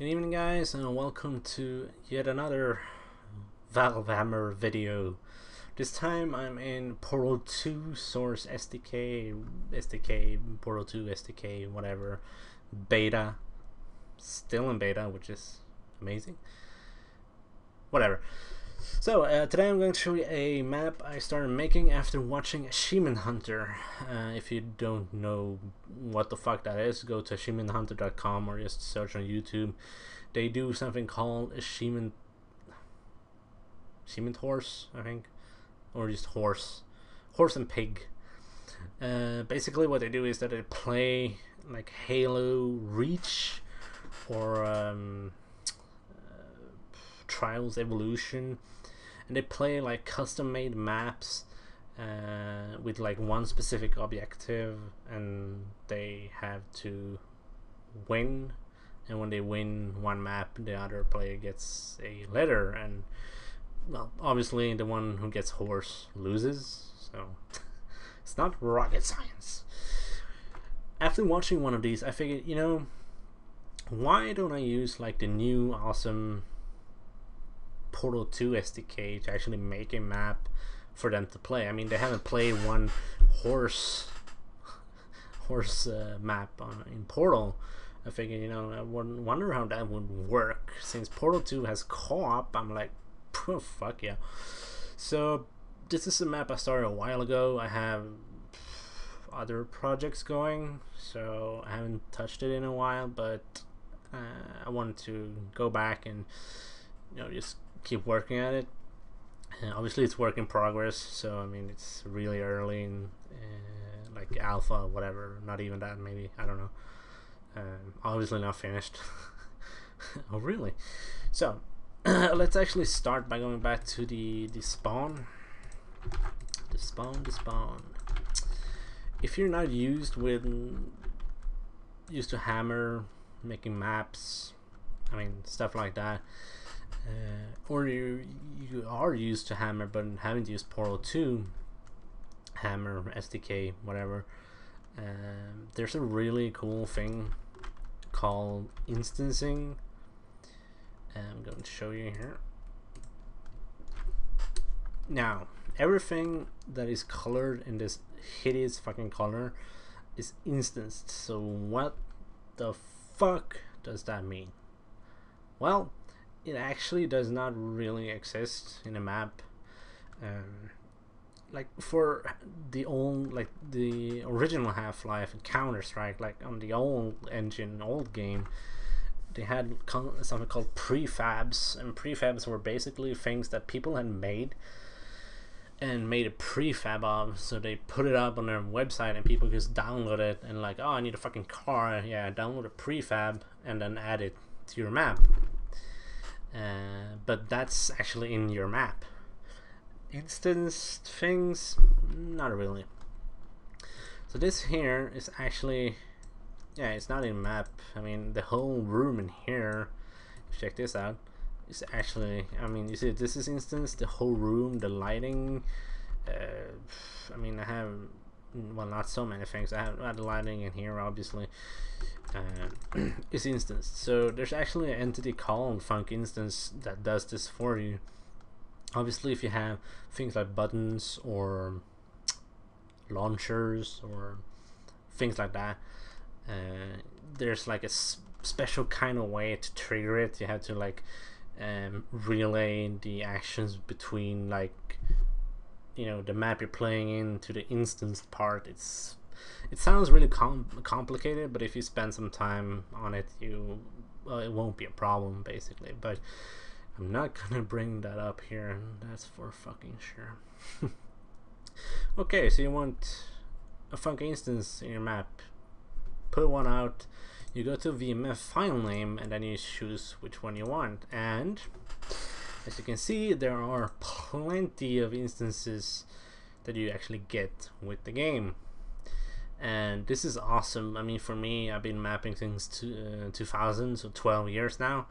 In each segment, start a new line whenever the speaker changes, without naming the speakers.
Good evening, guys, and welcome to yet another Valve Hammer video. This time I'm in Portal 2 Source SDK, Portal 2 SDK, whatever, beta. Still in beta, which is amazing. Whatever. So, today I'm going to show you a map I started making after watching Achievement Hunter. If you don't know what the fuck that is, go to achievementhunter.com or just search on YouTube. They do something called Achievement Horse, I think, or just Horse and Pig. Basically what they do is that they play like Halo Reach or Trials Evolution, and they play like custom made maps with like one specific objective, and they have to win, and when they win one map the other player gets a letter, and well, obviously the one who gets horse loses, so it's not rocket science. After watching one of these I figured, you know, why don't I use like the new awesome Portal 2 SDK to actually make a map for them to play. I mean, they haven't played one horse map in Portal. I figured, you know, I wonder how that would work. Since Portal 2 has co-op, I'm like, fuck yeah. So this is a map I started a while ago. I have other projects going, so I haven't touched it in a while, but I wanted to go back and, you know, just keep working at it. Obviously it's work in progress, so I mean it's really early in like alpha, whatever, not even that, maybe, I don't know. Obviously not finished. Oh really? So let's actually start by going back to the spawn. The spawn. If you're not used to Hammer, making maps, I mean stuff like that, or you are used to Hammer but haven't used Portal 2 Hammer SDK, whatever, there's a really cool thing called instancing. I'm going to show you here. Now everything that is colored in this hideous fucking color is instanced. So what the fuck does that mean? Well, it actually does not really exist in a map. Like for the original Half-Life and Counter-Strike, like on the old engine, old game, they had something called prefabs, and prefabs were basically things that people had made and made a prefab of, so they put it up on their website and people just download it and like, oh, I need a fucking car, yeah, download a prefab and then add it to your map. But that's actually in your map. Instanced things, not really. So this here is actually, yeah, it's not in map. I mean, the whole room in here, check this out, is actually, I mean, you see this is instance, the whole room, the lighting, I mean, I have, well, not so many things. I have the lighting in here, obviously. Is instanced. So there's actually an entity called Func Instance that does this for you. Obviously, if you have things like buttons or launchers or things like that, there's like a special kind of way to trigger it. You have to like relay the actions between, like, you know, the map you're playing in to the instance part. It sounds really complicated, but if you spend some time on it, it won't be a problem, basically. But I'm not gonna bring that up here, that's for fucking sure. Okay, so you want a Func instance in your map, put one out, you go to VMF file name, and then you choose which one you want. And as you can see, there are plenty of instances that you actually get with the game. And this is awesome. I mean, for me, I've been mapping things to 2000, so 12 years now.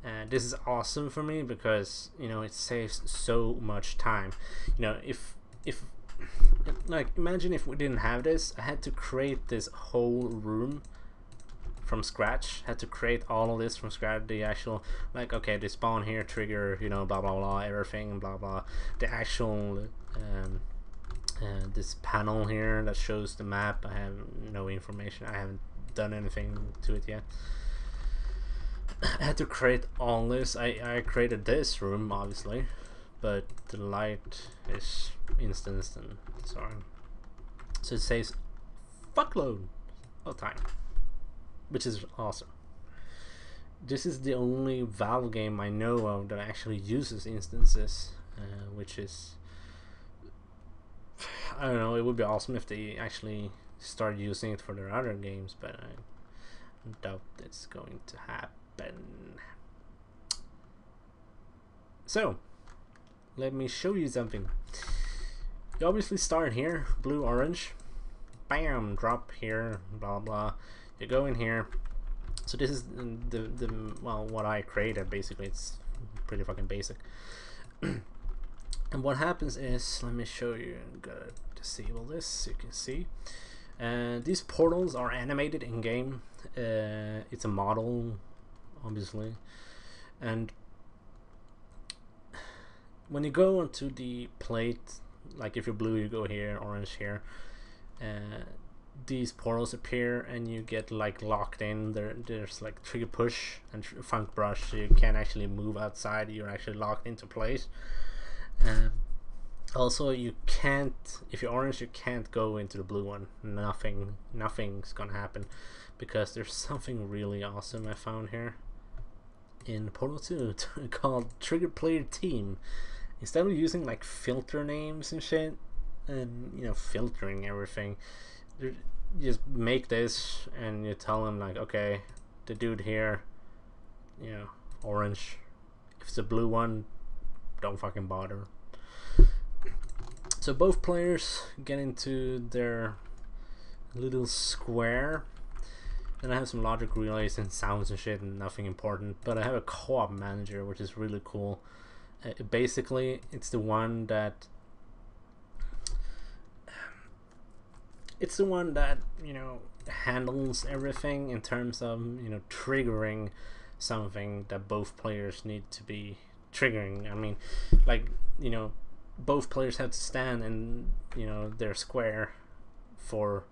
And this is awesome for me because, you know, it saves so much time. You know, if like, imagine if we didn't have this, I had to create this whole room from scratch. Had to create all of this from scratch. The actual, like, okay, they spawn here, trigger, you know, blah blah blah, everything, blah blah. The actual this panel here that shows the map, I have no information. I haven't done anything to it yet. I had to create all this. I created this room, obviously, but the light is instanced and sorry. So it says fuckload of time, which is awesome. This is the only Valve game I know of that actually uses instances, which is, I don't know, it would be awesome if they actually start using it for their other games, but I doubt it's going to happen. So, let me show you something. You obviously start here, blue, orange, bam, drop here, blah blah. You go in here. So this is the well, what I created. Basically, it's pretty fucking basic. And what happens is, let me show you. I'm gonna disable this so you can see. These portals are animated in game. It's a model, obviously, and when you go onto the plate, like if you're blue, you go here, orange here. These portals appear, and you get like locked in. There's like trigger push and funk brush, so you can't actually move outside. You're actually locked into place. Also, you can't, if you're orange, you can't go into the blue one. Nothing's gonna happen, because there's something really awesome I found here in Portal 2 called Trigger Player Team. Instead of using like filter names and shit, and you know, filtering everything, you just make this and you tell them like, okay, the dude here, you know, orange. If it's a blue one, don't fucking bother. So both players get into their little square, and I have some logic relays and sounds and shit, and nothing important, but I have a co-op manager, which is really cool. Basically, it's the one that you know, handles everything in terms of, you know, triggering something that both players need to be triggering. I mean, like, you know, both players have to stand in, you know, their square for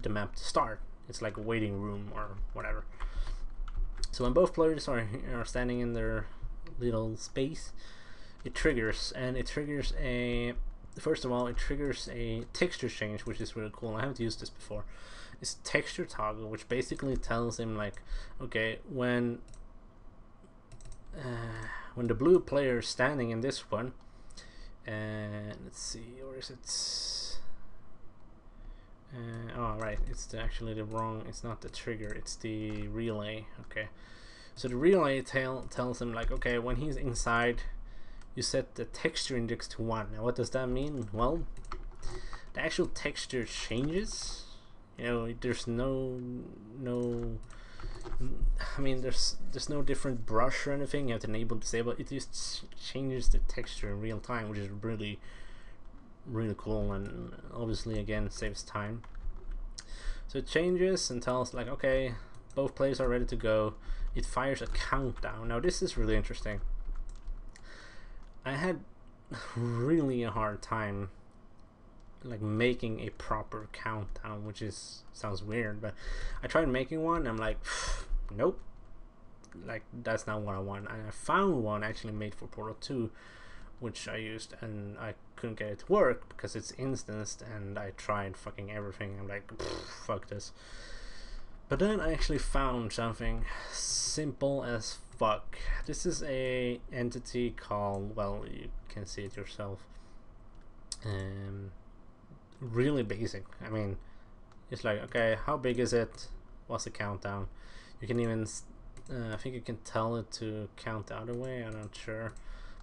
the map to start. It's like a waiting room or whatever. So when both players are standing in their little space, it triggers, and it triggers a, first of all, it triggers a texture change, which is really cool. I haven't used this before. It's texture toggle, which basically tells him like, okay, when the blue player is standing in this one, and let's see, or is it? Oh right, it's actually the wrong. It's not the trigger. It's the relay. Okay, so the relay tells him like, okay, when he's inside, you set the texture index to 1. Now what does that mean? Well, the actual texture changes. You know, there's no I mean, there's no different brush or anything. You have to enable, disable. It just changes the texture in real time, which is really cool, and obviously again saves time. So it changes and tells like, okay, both players are ready to go. It fires a countdown. Now this is really interesting. I had really a hard time like making a proper countdown, which is, sounds weird, but I tried making one. I'm like, nope, like that's not what I want. And I found one actually made for Portal 2, which I used, and I couldn't get it to work because it's instanced, and I tried fucking everything. I'm like, fuck this. But then I actually found something simple as fuck. This is a entity called, well, you can see it yourself. Really basic. I mean, it's like, okay, how big is it? What's the countdown? You can even, I think you can tell it to count the other way. I'm not sure,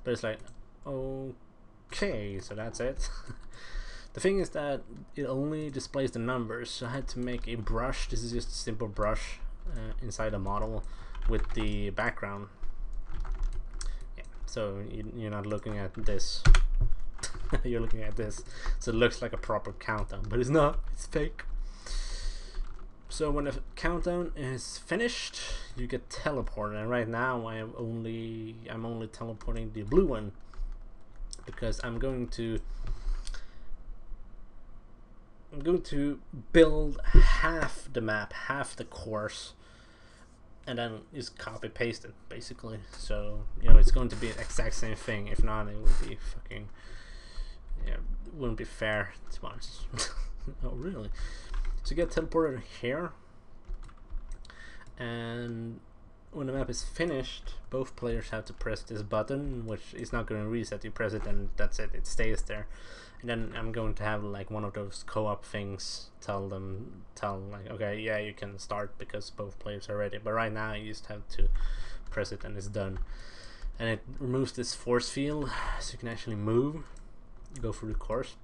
but it's like, okay, so that's it. The thing is that it only displays the numbers, so I had to make a brush. This is just a simple brush inside a model with the background. Yeah, so you're not looking at this. You're looking at this, so it looks like a proper countdown, but it's not. It's fake. So when the countdown is finished, you get teleported. And right now I'm only teleporting the blue one, because I'm going to build half the map, half the course, and then just copy paste it basically. So it's going to be the exact same thing. If not, it would be fucking, it wouldn't be fair to much. Oh really? So get teleported here, and when the map is finished, both players have to press this button, which is not going to reset. You press it and that's it, it stays there. And then I'm going to have like one of those co-op things, tell like, okay, yeah, you can start because both players are ready. But right now you just have to press it and it's done. And it removes this force field, so you can actually move, go through the course.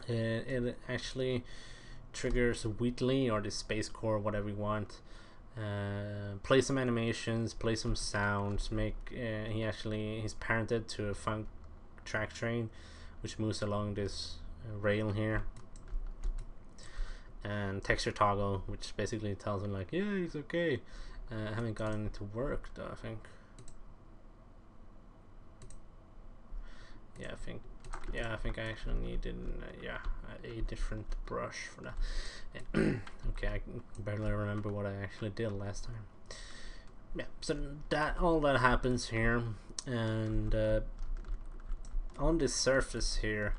It actually triggers Wheatley or the space core, whatever you want. Play some animations, play some sounds. He's parented to a funk track train, which moves along this rail here. And texture toggle, which basically tells him like, yeah, he's okay. I haven't gotten it to work though. I think I actually needed a different brush for that. Okay, I can barely remember what I actually did last time. Yeah, so all that happens here, and on this surface here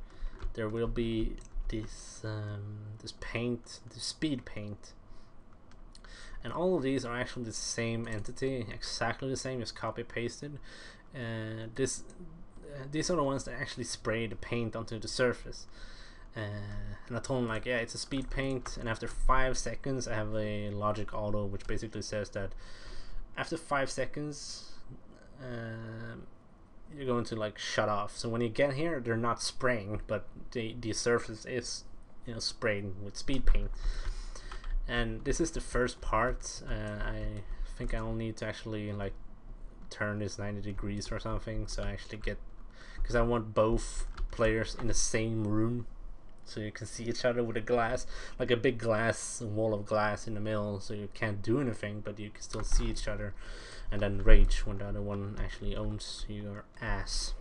there will be this paint, the speed paint, and all of these are actually the same entity, exactly the same, just copy pasted. These are the ones that actually spray the paint onto the surface. And I told him like, yeah, it's a speed paint, and after 5 seconds I have a logic auto which basically says that after 5 seconds you're going to like shut off. So when you get here, they're not spraying, but the surface is sprayed with speed paint. And this is the first part. I think I'll need to actually like turn this 90 degrees or something, so I actually get, because I want both players in the same room so you can see each other with a glass, like a big glass, a wall of glass in the middle, so you can't do anything but you can still see each other, and then rage when the other one actually owns your ass.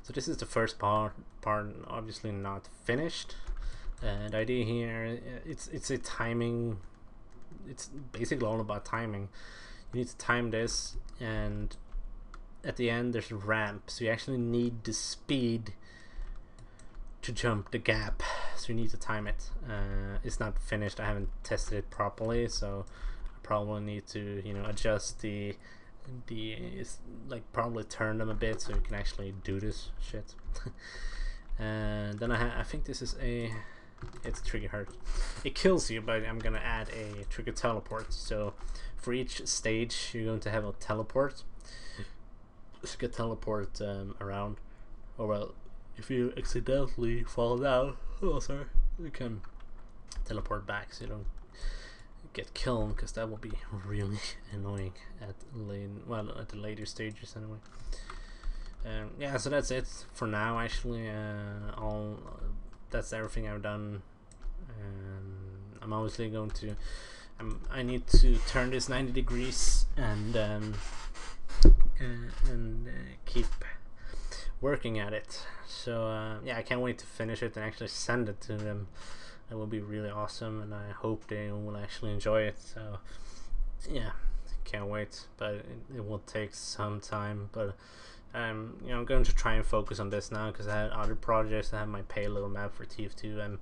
So this is the first part obviously not finished. The idea here, it's a timing, it's basically all about timing. You need to time this, and at the end there's a ramp, so you actually need the speed to jump the gap, so you need to time it. It's not finished, I haven't tested it properly, so I probably need to adjust the like probably turn them a bit so you can actually do this shit. And then I think this is it's trigger hurt. It kills you, but I'm gonna add a trigger teleport. So for each stage you're going to have a teleport. So you can teleport around, or well, if you accidentally fall down, you can teleport back so you don't get killed, because that will be really annoying at the later stages anyway. Yeah, so that's it for now actually. That's everything I've done. I'm obviously going to I need to turn this 90 degrees and keep working at it. So yeah, I can't wait to finish it and actually send it to them. That will be really awesome, and I hope they will actually enjoy it. So yeah, can't wait, but it will take some time. But I'm going to try and focus on this now, because I had other projects. I have my payload map for TF2. I'm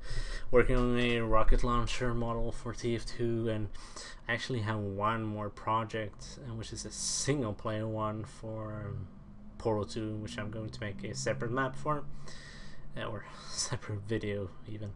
working on a rocket launcher model for TF2, and I actually have one more project, which is a single player one for Portal 2, which I'm going to make a separate map for, or separate video even.